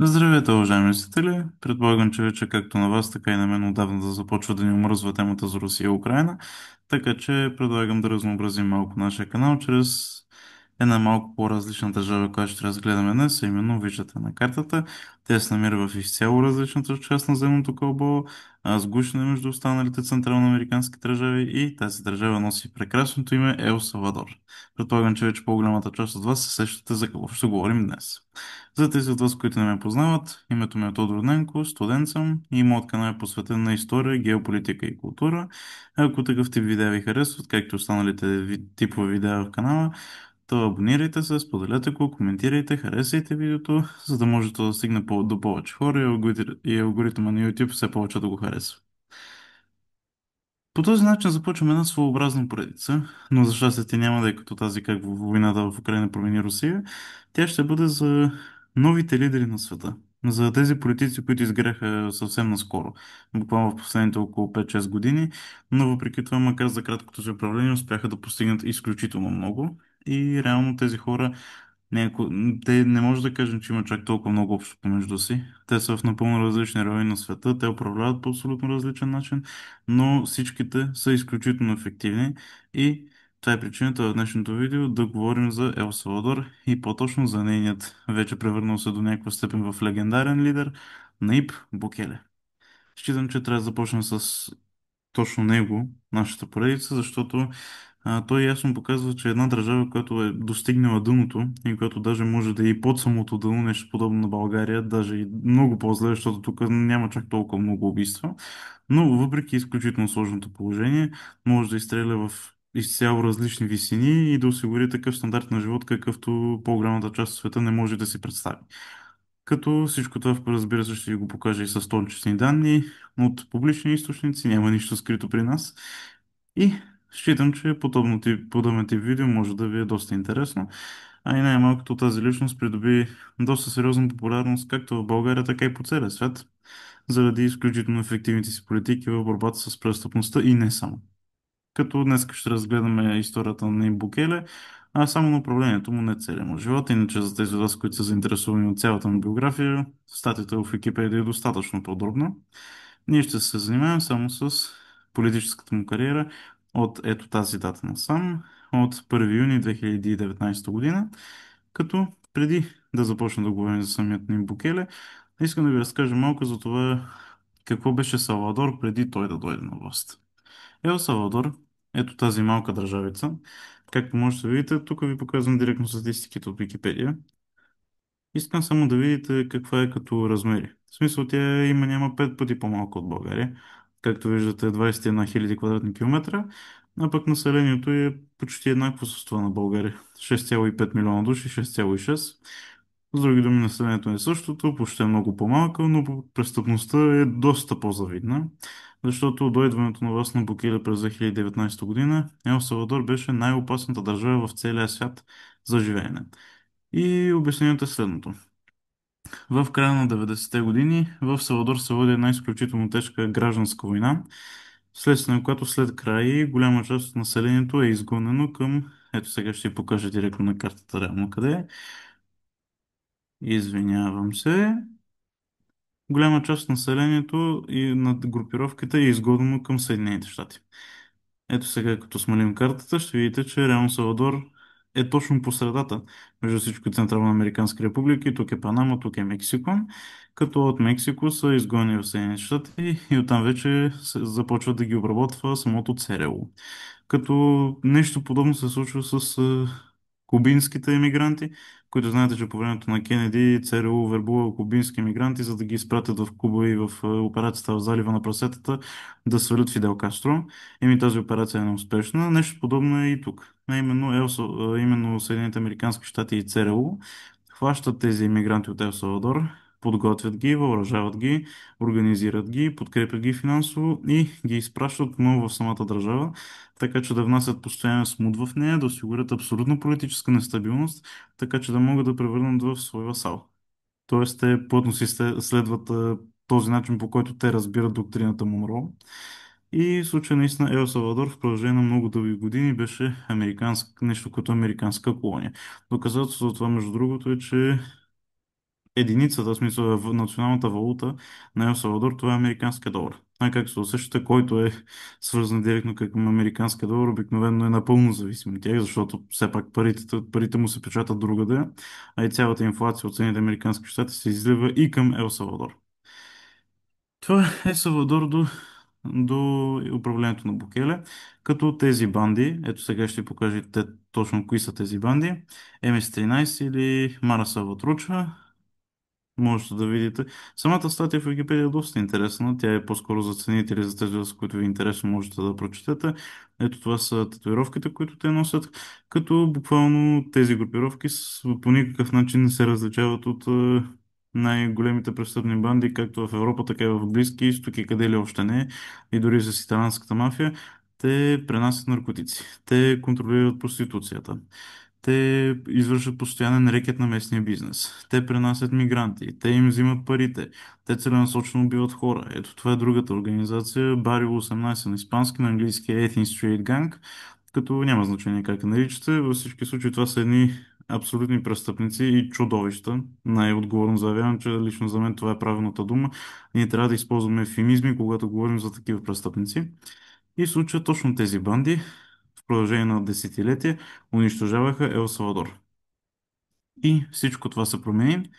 Здравейте, уважаеми зрители! Предполагам, че вече както на вас, така и на мен отдавна да започва да ни омръзва темата за Русия и Украина, така че предлагам да разнообразим малко нашия канал чрез една малко по-различна държава, която ще разгледаме днес, а именно виждате на картата. Тя се намира в изцяло различната част на земното кълбо, сгушена между останалите централноамерикански държави и тази държава носи прекрасното име Ел Салвадор. Предполагам, че вече по-голямата част от вас се сещате за какво ще говорим днес. За тези от вас, които не ме познават, името ми е Тодор Ненко, студент съм и моят канал е посветен на история, геополитика и култура. Ако такъв тип видеа ви харесват, както и останалите типове видеа в канала, то абонирайте се, споделете го, коментирайте, харесайте видеото, за да може то да стигне до повече хора и алгоритъма на YouTube все повече да го харесва. По този начин започваме една своеобразна поредица, но за щастие тя няма да е като тази как войната в Украина промени Русия. Тя ще бъде за новите лидери на света, за тези политици, които изгряха съвсем наскоро, буквално в последните около 5-6 години, но въпреки това, макар за краткото си управление, успяха да постигнат изключително много и реално тези хора те не може да кажем, че има чак толкова много общо помежду си. Те са в напълно различни райони на света, те управляват по абсолютно различен начин, но всичките са изключително ефективни и това е причината в днешното видео да говорим за Ел Салвадор и по-точно за нейният вече превърнал се до някаква степен в легендарен лидер Наиб Букеле. Считам, че трябва да започнем с точно него, нашата поредица, защото той ясно показва, че една държава, която е достигнала дъното и която даже може да е и под самото дъно, нещо подобно на България, даже и много по-зле, защото тук няма чак толкова много убийства, но въпреки изключително сложното положение, може да изстреля в изцяло различни висини и да осигури такъв стандарт на живот, какъвто по-голямата част от света не може да си представи. Като всичко това, разбира се, ще ви го покажа и с точни данни от публични източници, няма нищо скрито при нас. И считам, че подобен тип видео може да ви е доста интересно. А и най-малкото тази личност придоби доста сериозна популярност както в България, така и по целия свят, заради изключително ефективните си политики в борбата с престъпността и не само. Като днес ще разгледаме историята на Букеле, а само на управлението му, не целия му живот. Иначе за тези от вас, които са заинтересовани от цялата му биография, статията в Википедия е достатъчно подробна. Ние ще се занимаем само с политическата му кариера от ето тази дата насам, от 1 юни 2019 година, като преди да започна да говорим за самият Ним Букеле, искам да ви разкажа малко за това какво беше Салвадор преди той да дойде на власт. Ел Салвадор, ето тази малка държавица, както можете да видите, тук ви показвам директно статистиките от Википедия. Искам само да видите каква е като размери. В смисъл, тя има няма 5 пъти по-малко от България. Както виждате, 21 000 квадратни километра, а пък населението е почти еднакво с това на България. 6,5 милиона души, 6,6. С други думи, населението е същото, почти е много по-малко, но престъпността е доста по-завидна, защото до идването на власт на Букеле през 2019 година, Ел Салвадор беше най-опасната държава в целия свят за живеене. И обяснението е следното. В края на 90-те години в Салвадор се води една изключително тежка гражданска война, вследствие на която след край голяма част от населението е изгонено към... Ето сега ще ви покажа директно на картата реално къде е. Извинявам се. Голяма част от населението и над групировката е изгодено към Съединените щати. Ето сега, като смалим картата, ще видите, че реално Салвадор е точно по средата между всички Централноамерикански републики. Тук е Панама, тук е Мексико. Като от Мексико са изгонени в Съединените щати и оттам вече започва да ги обработва самото ЦРУ. Като нещо подобно се случва с кубинските емигранти, които знаете, че по времето на Кенеди ЦРУ вербува кубински емигранти, за да ги изпратят в Куба и в операцията в залива на прасетата да свалят Фидел Кастро. Еми тази операция е неуспешна. Нещо подобно е и тук. Именно Съединените американски щати и ЦРУ хващат тези иммигранти от Ел Салвадор, подготвят ги, въоръжават ги, организират ги, подкрепят ги финансово и ги изпращат отново в самата държава, така че да внасят постоянен смут в нея, да осигурят абсолютно политическа нестабилност, така че да могат да превърнат в свой васал. Тоест, те плътно следват този начин, по който те разбират доктрината Монро. И в случая наистина Ел Салвадор в продължение на много дълги години беше нещо като американска колония. Доказателство за това, между другото, е, че единицата, в смисъл националната валута на Ел Салвадор, това е американския долар. Как се усещате, който е свързан директно към американския долар, обикновено е напълно зависим от тях, защото все пак парите му се печатат другаде, а и цялата инфлация от Съединените американски щати се излива и към Ел Салвадор. Това е Салвадор до управлението на Букеле, като тези банди, ето сега ще ви покажа те точно кои са тези банди, МС-13 или Мара Салватруча, можете да видите. Самата статия в Википедия е доста интересна. Тя е по-скоро за ценители, за тези, за които ви е интересно, можете да прочетете. Ето това са татуировките, които те носят, като буквално тези групировки по никакъв начин не се различават от най-големите престъпни банди, както в Европа, така и в Близки изток и къде ли още не, и дори с италианската мафия. Те пренасят наркотици, те контролират проституцията. Те извършват постоянен рекет на местния бизнес. Те пренасят мигранти. Те им взимат парите. Те целенасочено убиват хора. Ето това е другата организация. Барио 18 на испански, на английски е Ethnic Street Gang, като няма значение как я наричате. Във всички случаи това са едни абсолютни престъпници и чудовища. Най-отговорно заявявам, че лично за мен това е правилната дума. Ние трябва да използваме ефемизми, когато говорим за такива престъпници. И в случая точно тези банди в продължение на десетилетия унищожаваха Ел Салвадор. И всичко това се промени.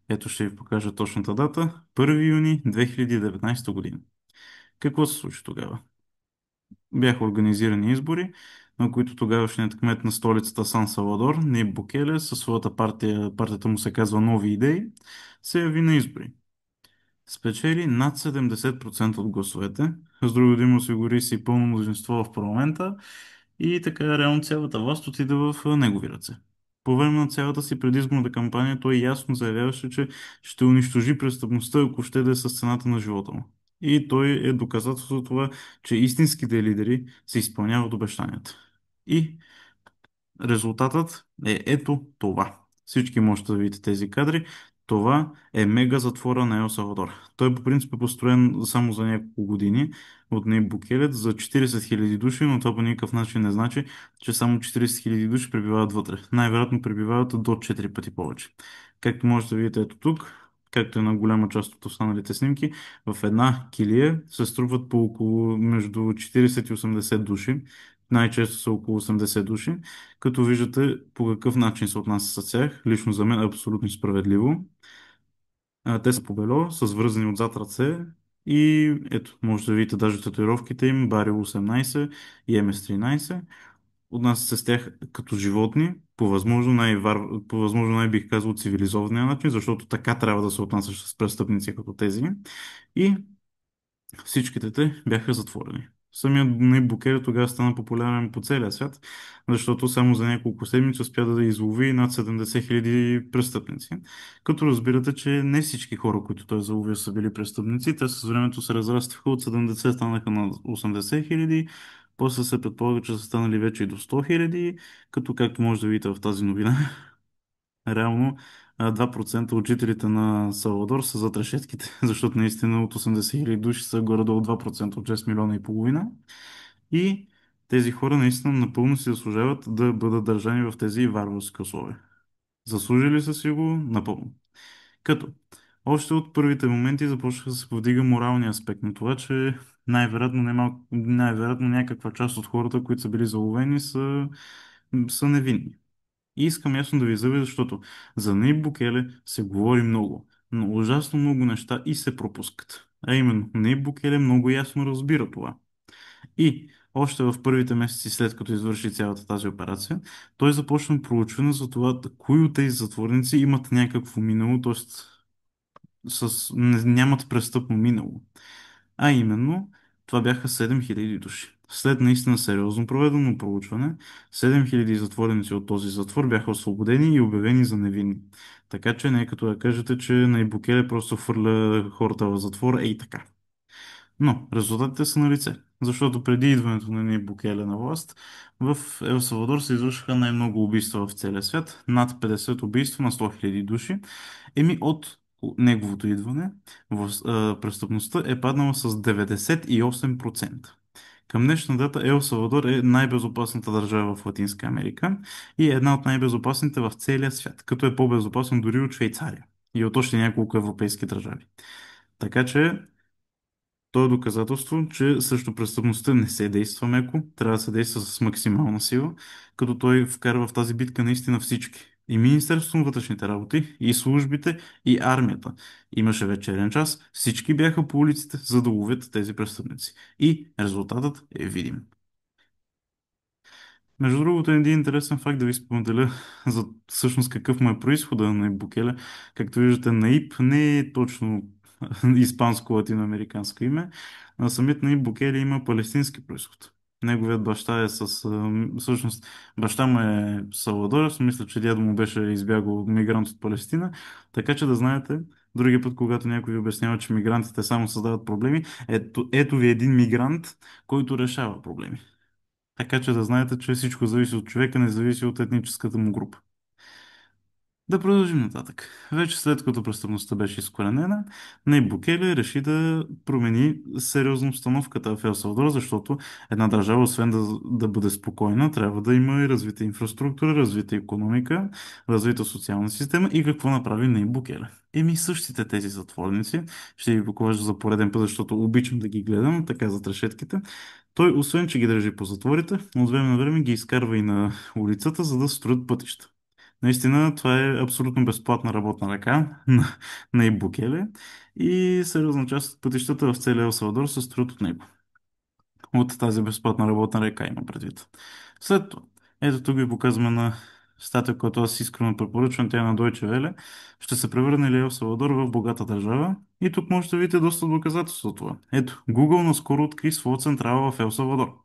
Ето ще ви покажа точната дата. 1 юни 2019 година. Какво се случи тогава? Бяха организирани избори, на които тогавашният кмет на столицата Сан Салвадор, Нейб Букеле, със своята партия, партията му се казва Нови идеи, се яви на избори. Спечели над 70% от гласовете. С друго думи осигури си пълно мнозинство в парламента и така реално цялата власт отиде в негови ръце. По време на цялата си предизборна кампания той ясно заявяваше, че ще унищожи престъпността, ако ще да е с цената на живота му. И той е доказателство за това, че истинските лидери се изпълняват обещанията. И резултатът е ето това. Всички можете да видите тези кадри. Това е мега затвора на Ел Салвадор. Той по принцип е построен само за няколко години от Нейб Букелет за 40 000 души, но това по никакъв начин не значи, че само 40 000 души пребивават вътре. Най-вероятно пребивават до 4 пъти повече. Както можете да видите ето тук, както и на голяма част от останалите снимки, в една килия се струват по около между 40 и 80 души. Най-често са около 80 души, като виждате по какъв начин се отнася с тях. Лично за мен е абсолютно справедливо. Те са побело, с връзани отзад ръце и ето, може да видите даже татуировките им, Барил 18 и МС-13. Отнася се с тях като животни, по възможно най-бих казал цивилизования начин, защото така трябва да се отнасяш с престъпници като тези. И всичките те бяха затворени. Самият Нейб Букеле тогава стана популярен по целия свят, защото само за няколко седмици успя да излови над 70 000 престъпници. Като разбирате, че не всички хора, които той заловил, са били престъпници. Те с времето се разрастиха от 70 станаха на 80 000, после се предполага, че са станали вече и до 100 000, като както може да видите в тази новина, реално 2% от жителите на Салвадор са зад решетките, защото наистина от 80 000 души са горе-долу 2% от 6 милиона и половина. И тези хора наистина напълно си заслужават да бъдат държани в тези варварски условия. Заслужили са си го напълно. Като още от първите моменти започнаха да се повдига моралния аспект на това, че най-вероятно някаква част от хората, които са били заловени, са невинни. И искам ясно да ви заявя, защото за Нейб Букеле се говори много, но ужасно много неща и се пропускат. А именно, Нейб Букеле много ясно разбира това. И още в първите месеци след като извърши цялата тази операция, той започна проучване за това, кои от тези затворници имат някакво минало, т.е. Нямат престъпно минало. А именно, това бяха 7000 души. След наистина сериозно проведено проучване, 7000 затворници от този затвор бяха освободени и обявени за невинни. Така че не е като да кажете, че на Ибукеле просто хвърля хората в затвора, ей така. Но резултатите са на лице, защото преди идването на Нейб Букеле на власт, в Ел Салвадор се извършиха най-много убийства в целия свят, над 50 убийства на 100 000 души. От неговото идване престъпността е паднала с 98%. Към днешна дата Ел Салвадор е най-безопасната държава в Латинска Америка и е една от най-безопасните в целия свят, като е по-безопасен дори от Швейцария. и от още няколко европейски държави. Така че то е доказателство, че срещу престъпността не се действа меко, трябва да се действа с максимална сила, като той вкарва в тази битка наистина всички. И Министерството на вътрешните работи, и службите, и армията. Имаше вечерен час, всички бяха по улиците, за да ловят тези престъпници. И резултатът е видим. Между другото, един интересен факт да ви споделя за всъщност какъв му е происхода на Наиб Букеле. Както виждате, Наиб не е точно испанско-латиноамериканско име, а самият Наиб Букеле има палестински происход. Неговият баща е всъщност, баща му е Салвадорец, мисля, че дядо му беше избягал мигрант от Палестина, така че да знаете, другия път, когато някой ви обяснява, че мигрантите само създават проблеми, ето ви един мигрант, който решава проблеми. Така че да знаете, че всичко зависи от човека, не зависи от етническата му група. Да продължим нататък. Вече след като престъпността беше изкоренена, Нейб Букеле реши да промени сериозно обстановката в Ел Салвадор, защото една държава, освен да бъде спокойна, трябва да има и развита инфраструктура, развита икономика, развита социална система и какво направи Нейб Букеле. Еми същите тези затворници, ще ви покажа за пореден път, защото обичам да ги гледам, така за трешетките. Той, освен че ги държи по затворите, от време на време ги изкарва и на улицата, за да строят пътища. Наистина, това е абсолютно безплатна работна ръка на Ибукеле и сериозна част от пътищата в целия Ел Салвадор се строят от него. От тази безплатна работна ръка има предвид. След това, ето тук ви показваме на статия, която аз искрено препоръчвам, тя е на Deutsche Welle. Ще се превърне ли Ел Салвадор в богата държава? И тук можете да видите доста доказателства от това. Ето, Google наскоро откри своя централа в Ел Салвадор.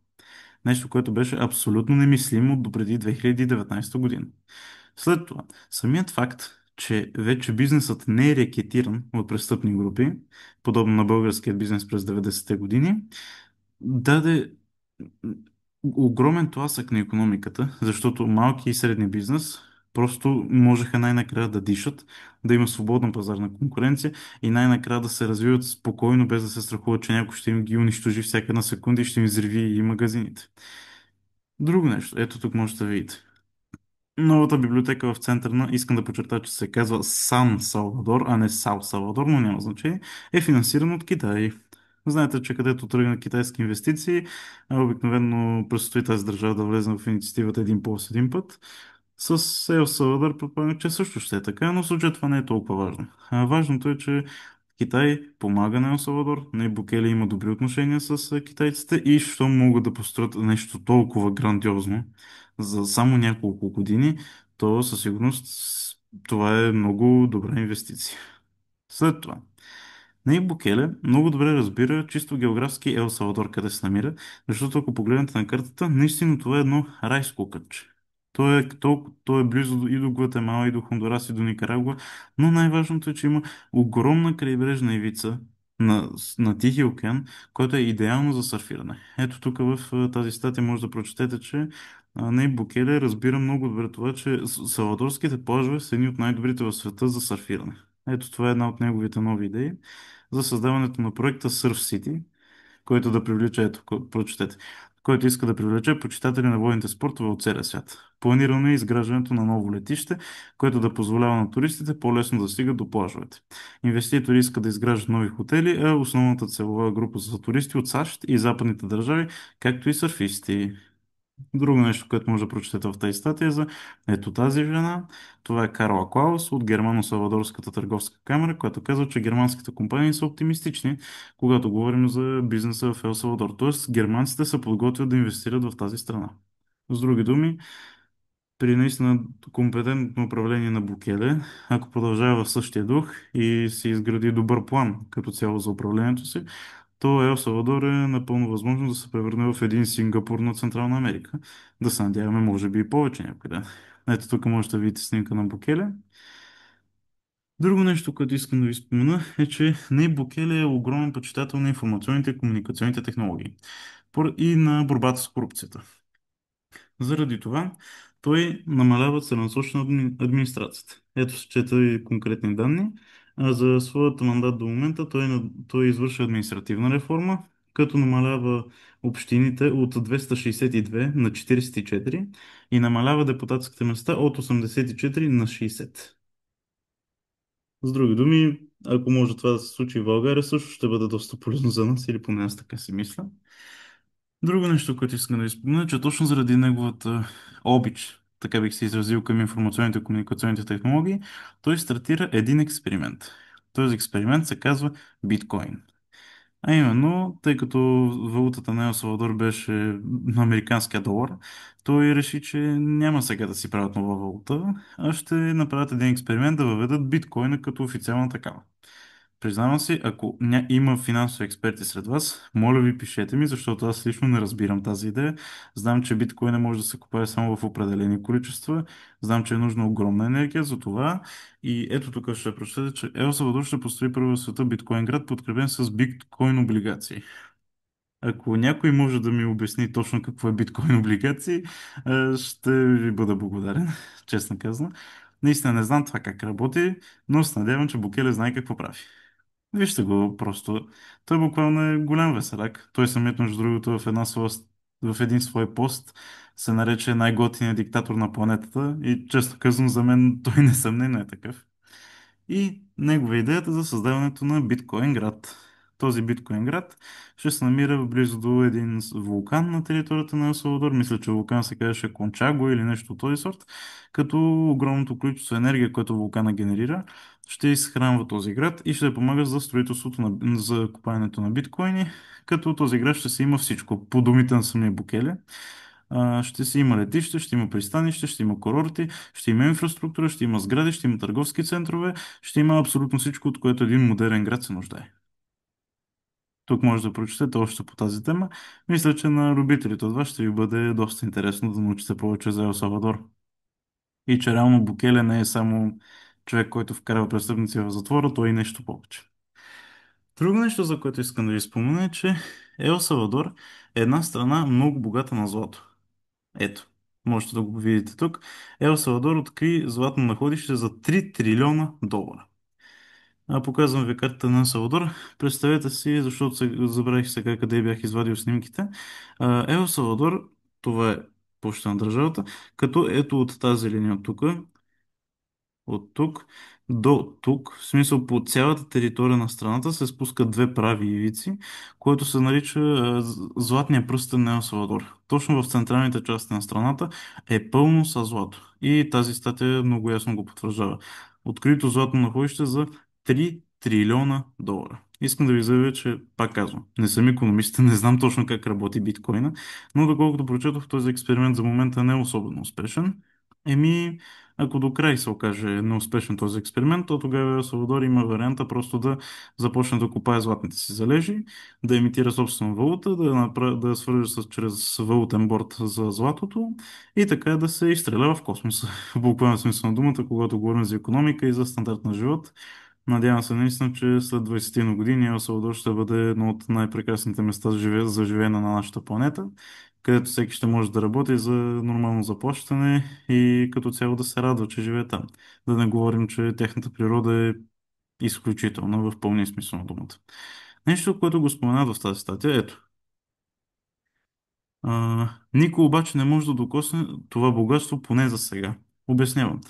Нещо, което беше абсолютно немислимо до преди 2019 година. След това, самият факт, че вече бизнесът не е рекетиран от престъпни групи, подобно на българския бизнес през 90-те години, даде огромен тласък на икономиката, защото малки и средни бизнес просто можеха най-накрая да дишат, да има свободна пазарна конкуренция и най-накрая да се развиват спокойно, без да се страхуват, че някой ще им ги унищожи всяка една секунда и ще им взриви и магазините. Друго нещо, ето тук можете да видите. Новата библиотека в центъра на, искам да подчертая, че се казва Сан Салвадор, а не Сал Салвадор, но няма значение, е финансиран от Китай. Знаете, че където тръгнат китайски инвестиции, обикновено предстои тази държава да влезе в инициативата един полос един път. С Ел Салвадор предполагам, че също ще е така, но в случая това не е толкова важно. Важното е, че Китай помага на Ел Салвадор, на Букеле има добри отношения с китайците и що могат да построят нещо толкова грандиозно за само няколко години, то със сигурност това е много добра инвестиция. След това, Нейб Букеле много добре разбира чисто географски Ел Салвадор къде се намира, защото ако погледнете на картата, наистина това е едно райско кътче. То е близо и до Гватемала, и до Хондурас, и до Никарагуа, но най-важното е, че има огромна крайбрежна ивица на Тихия океан, който е идеално за сърфиране. Ето тук в тази статия може да прочетете, че Нейб Букеле разбира много добре това, че салвадорските плажове са едни от най-добрите в света за сърфиране. Ето това е една от неговите нови идеи за създаването на проекта Surf City, който да привлече, ето, прочетете, който иска да привлече почитатели на водните спортове от целия свят. Планирано е изграждането на ново летище, което да позволява на туристите по-лесно да стигат до плажовете. Инвеститори искат да изграждат нови хотели, а основната целева група са туристи от САЩ и западните държави, както и сърфисти. Друго нещо, което може да прочетете в тази статия е за ето тази жена. Това е Карла Клаус от Германо-Салвадорската търговска камера, която казва, че германските компании са оптимистични, когато говорим за бизнеса в Ел Салвадор. Тоест, германците се подготвят да инвестират в тази страна. С други думи, при наистина компетентно управление на Букеле, ако продължава в същия дух и се изгради добър план като цяло за управлението си, то Ел Салвадор е напълно възможно да се превърне в един Сингапур на Централна Америка. Да се надяваме, може би и повече някой ден. Ето тук можете да видите снимка на Букеле. Друго нещо, което искам да ви спомена е, че Нейб Букеле е огромен почитател на информационните и комуникационните технологии и на борбата с корупцията. Заради това той намалява целенасочено администрацията. Ето се чета и конкретни данни. За своята мандат до момента той извършва административна реформа, като намалява общините от 262 на 44 и намалява депутатските места от 84 на 60. С други думи, ако може това да се случи в България, също ще бъде доста полезно за нас, или поне аз така си мисля. Друго нещо, което искам да ви спомена, е, че точно заради неговата обич, така бих се изразил, към информационните и комуникационните технологии, той стартира един експеримент. Този експеримент се казва биткоин. А именно, тъй като валутата на Ел Салвадор беше на американския долар, той реши, че няма сега да си правят нова валута, а ще направят един експеримент да въведат биткоина като официална такава. Признавам си, ако има финансови експерти сред вас, моля ви пишете ми, защото аз лично не разбирам тази идея. Знам, че биткоин не може да се купае само в определени количества. Знам, че е нужна огромна енергия за това. И ето тук ще прочетете, че Ел Салвадор ще построи първи в света биткоин град, подкрепен с биткоин облигации. Ако някой може да ми обясни точно какво е биткоин облигации, ще ви бъда благодарен, честно казано. Наистина не знам това как работи, но се надявам, че Букеле знае какво прави. Вижте го просто. Той буквално е голям веселак. Той самият, между другото, в един свой пост се нарече най-готиният диктатор на планетата и често казвам, за мен той несъмнено е такъв. И негова идеята за създаването на биткоин град. Този биткоин град ще се намира близо до един вулкан на територията на Ел Салвадор. Мисля, че вулкан се казваше Кончаго или нещо от този сорт, като огромното количество енергия, което вулкана генерира, ще изхранва този град и ще помага за строителството за купуването на биткоини, като този град ще си има всичко. По думите на самия Букеле, ще си има летище, ще има пристанище, ще има курорти, ще има инфраструктура, ще има сгради, ще има търговски центрове, ще има абсолютно всичко, от което един модерен град се нуждае. Тук може да прочетете още по тази тема. Мисля, че на любителите от вас ще ви бъде доста интересно да научите повече за Ел Салвадор. И че реално Букеле не е само човек, който вкарва престъпници в затвора, той и нещо повече. Друго нещо, за което искам да ви спомена е, че Ел Салвадор е една страна много богата на злато. Ето, можете да го видите тук. Ел Салвадор откри златно находище за 3 трилиона долара. Показвам ви картата на Ел Салвадор. Представете си, защото забравих сега къде бях извадил снимките. Ел Салвадор, това е почта на държавата, като ето от тази линия от тук, от тук до тук, в смисъл по цялата територия на страната се спускат две прави ивици, което се нарича Златния пръстен на Ел Салвадор. Точно в централните части на страната е пълно с злато. И тази статия много ясно го потвърждава. Открито златно находище за 3 трилиона долара. Искам да ви заявя, че, пак казвам, не съм икономист, не знам точно как работи биткоина, но доколкото прочетох, този експеримент за момента не е особено успешен. Еми, ако до край се окаже неуспешен този експеримент, то тогава Салвадор има варианта просто да започне да купае златните си залежи, да имитира собствена валута, да я свърже чрез валутен борт за златото и така да се изстрелява в космоса. В буквален смисъл на думата, когато говорим за икономика и за стандарт на живот. Надявам се наистина, че след 20 на години Ел Салвадор ще бъде едно от най-прекрасните места за живеене на нашата планета, където всеки ще може да работи за нормално заплащане и като цяло да се радва, че живее там. Да не говорим, че тяхната природа е изключителна в пълния смисъл на думата. Нещо, което го споменават в тази статия, ето. Никой обаче не може да докосне това богатство, поне за сега. Обяснявам.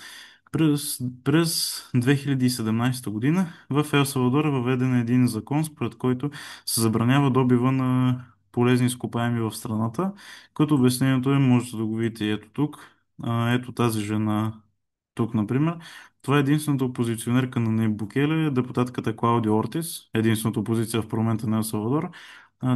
През 2017 година в Ел Салвадор е въведен един закон, според който се забранява добива на полезни изкопаеми в страната, като обяснението е, можете да го видите и ето тук. Ето тази жена тук, например. Това е единствената опозиционерка на Неб Букеле, депутатката Клаудио Ортис, единствената опозиция в парламента на Ел Салвадор.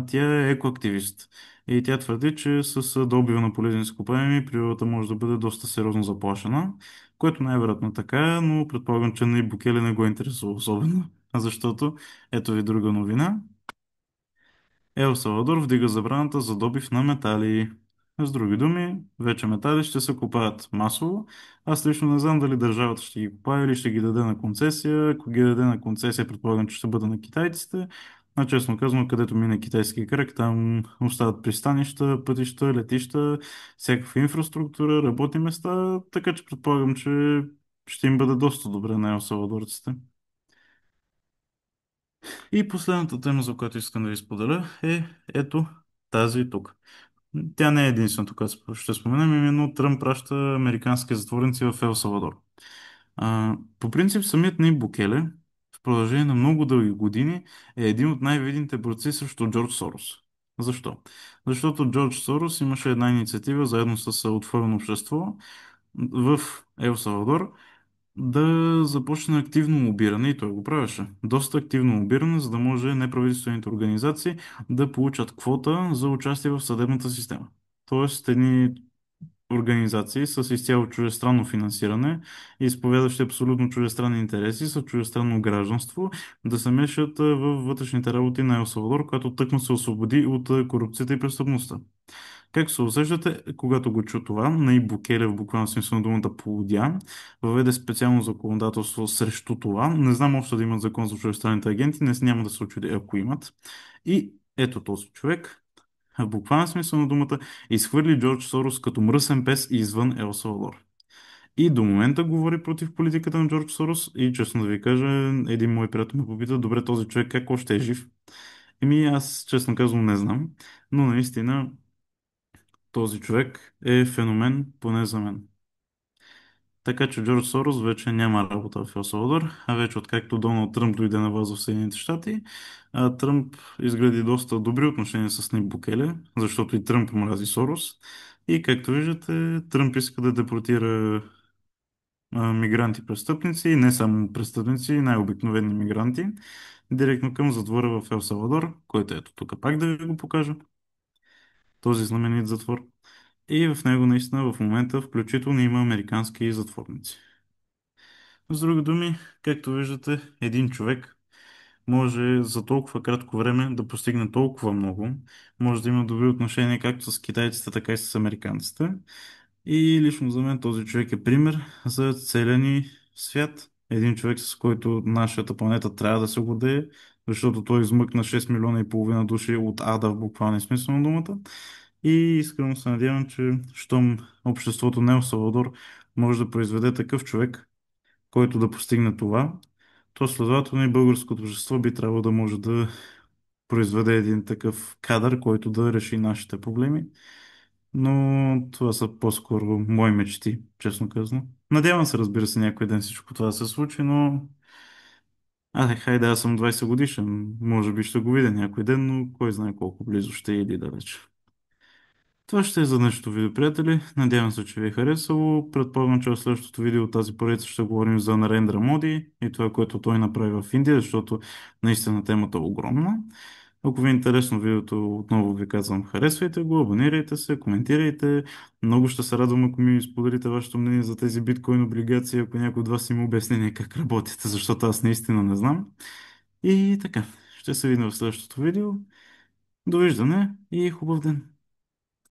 Тя е екоактивист. И тя твърди, че с добива на полезни изкопаеми природата може да бъде доста сериозно заплашена, което най-вероятно е така, но предполагам, че Нейб Букеле не го интересува особено, защото ето ви друга новина. Ел Салвадор вдига забраната за добив на метали. С други думи, вече метали ще се купаят масово. Аз лично не знам дали държавата ще ги купае или ще ги даде на концесия. Ако ги даде на концесия, предполагам, че ще бъде на китайците. А честно казано, където мине китайски кръг, там остават пристанища, пътища, летища, всякаква инфраструктура, работни места, така че предполагам, че ще им бъде доста добре на елсалвадорците. И последната тема, за която искам да ви споделя е ето тази тук. Тя не е единственото, което ще споменем, именно Тръмп праща американски затворници в Ел Салвадор. По принцип, самият Нейб Букеле в продължение на много дълги години е един от най-видните борци срещу Джордж Сорос. Защо? Защото Джордж Сорос имаше една инициатива заедно с Отворено общество в Ел Салвадор да започне активно лобиране и той го правеше. Доста активно лобиране, за да може неправителствените организации да получат квота за участие в съдебната система. Тоест, едни организации с изцяло чуждестранно финансиране, изповядащи абсолютно чуждестранни интереси, с чуждестранно гражданство, да се мешат във вътрешните работи на Ел Салвадор, която тъкмо се освободи от корупцията и престъпността. Как се усещате, когато го чу това, Наиб Букеле в буквален смисъл на думата полудя, въведе специално законодателство срещу това. Не знам още да имат закон за чуждестранните агенти, не няма да се очуди, ако имат. И ето този човек, в буквален смисъл на думата, изхвърли Джордж Сорос като мръсен пес извън Ел Салвадор. И до момента говори против политиката на Джордж Сорос и честно да ви кажа, един мой приятел ме попита, добре, този човек как още е жив? Еми аз честно казвам не знам, но наистина този човек е феномен, поне за мен. Така че Джордж Сорос вече няма работа в Ел Салвадор, а вече откакто Доналд Тръмп дойде на власт в Съединените щати, Тръмп изгради доста добри отношения с Нип Букеле, защото и Тръмп мрази Сорос. И както виждате, Тръмп иска да депортира мигранти-престъпници, и не само престъпници, най-обикновени мигранти, директно към затвора в Ел Салвадор, който ето тук пак да ви го покажа, този знаменит затвор. И в него наистина в момента включително има американски затворници. С други думи, както виждате, един човек може за толкова кратко време да постигне толкова много, може да има добри отношения както с китайците, така и с американците. И лично за мен този човек е пример за целия ни свят. Един човек, с който нашата планета трябва да се гордее, защото той измъкна 6 милиона и половина души от ада в буквалния смисъл на думата. И искрено се надявам, че щом обществото Нел Салвадор може да произведе такъв човек, който да постигне това, то следователно и българското общество би трябвало да може да произведе един такъв кадър, който да реши нашите проблеми. Но това са по-скоро мои мечти, честно казано. Надявам се, разбира се, някой ден всичко това да се случи, но хайде, аз съм 20 годишен. Може би ще го видя някой ден, но кой знае колко близо ще е или далеч. Това ще е за днешното видео, приятели. Надявам се, че ви е харесало. Предполагам, че в следващото видео от тази поредица ще говорим за Нарендра Моди и това, което той направи в Индия, защото наистина темата е огромна. Ако ви е интересно видеото, отново ви казвам, харесвайте го, абонирайте се, коментирайте. Много ще се радвам, ако ми споделите вашето мнение за тези биткоин облигации, ако някой от вас има обяснение как работите, защото аз наистина не знам. И така, ще се видим в следващото видео. Довиждане и хубав ден!